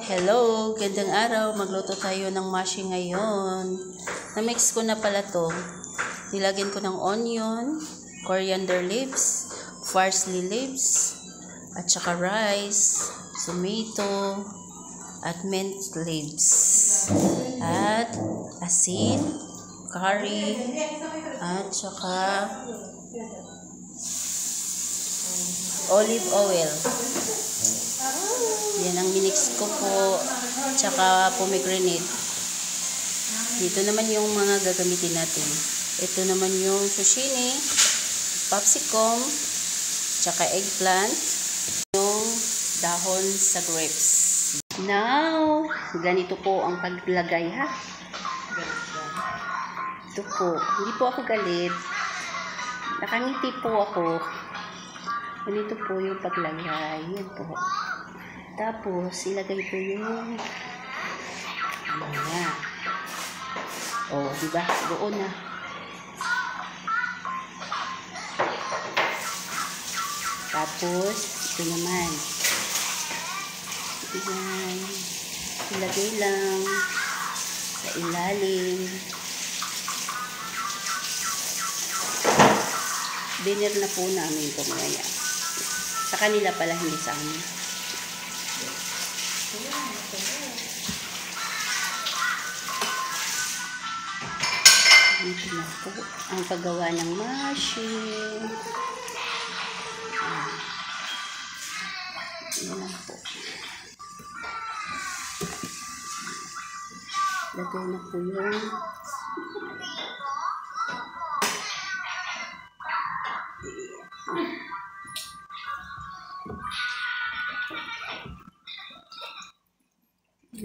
Hello, gandang araw. Magluto tayo ng mashi ngayon. Na-mix ko na pala to. Nilagyan ko ng onion, coriander leaves, parsley leaves, at saka rice, tomato, at mint leaves, at asin, curry, at saka olive oil. Yan ang minix ko po, tsaka pomegranate. Dito naman yung mga gagamitin natin. Ito naman yung zucchini, capsicum, tsaka eggplant, yung dahon sa grapes. Now, ganito po ang paglagay ha. Ito po, hindi po ako galit. Nakangiti po ako. Ganito po yung paglagay. Yan po. Tapos, ilagay ko yung ayan. O, diba? Doon na. Tapos, ito naman. Ayan. Ilagay lang sa ilalim. Dinner na po namin ito mamaya. Sa kanila pala, hindi sa amin. Ito na po ang paggawa ng mashi. Yan lang po. Lagay na po yung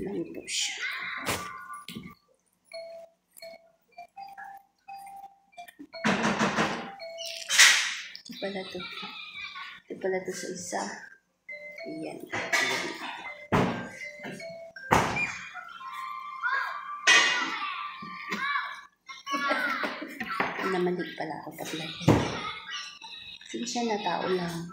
lang po siya. Ito pala to sa isa. Ayan. Namalig pala ako paglagay. Sige siya na, tao lang.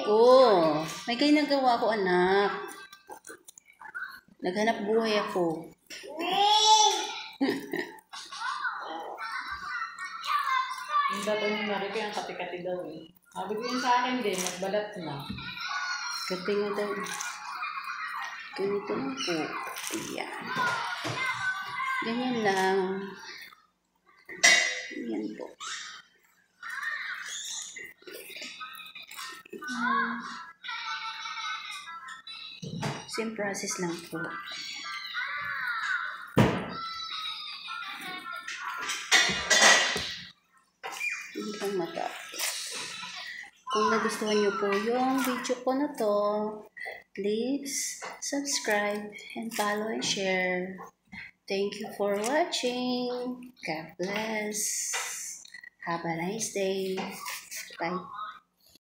Oh, may ginagawa ko, anak. Naghanap buhay ako. Yung dapat yung Mariko yung kati-kati daw eh. Sabi ko yun sa akin din, magbalat na. Kati nga daw. Ganito lang po. Ayan. Ganyan lang. Ayan po. Same process lang po. Hindi lang matapos. Kung nagustuhan nyo po yung video ko na to, please subscribe and follow and share. Thank you for watching. God bless. Have a nice day. Bye.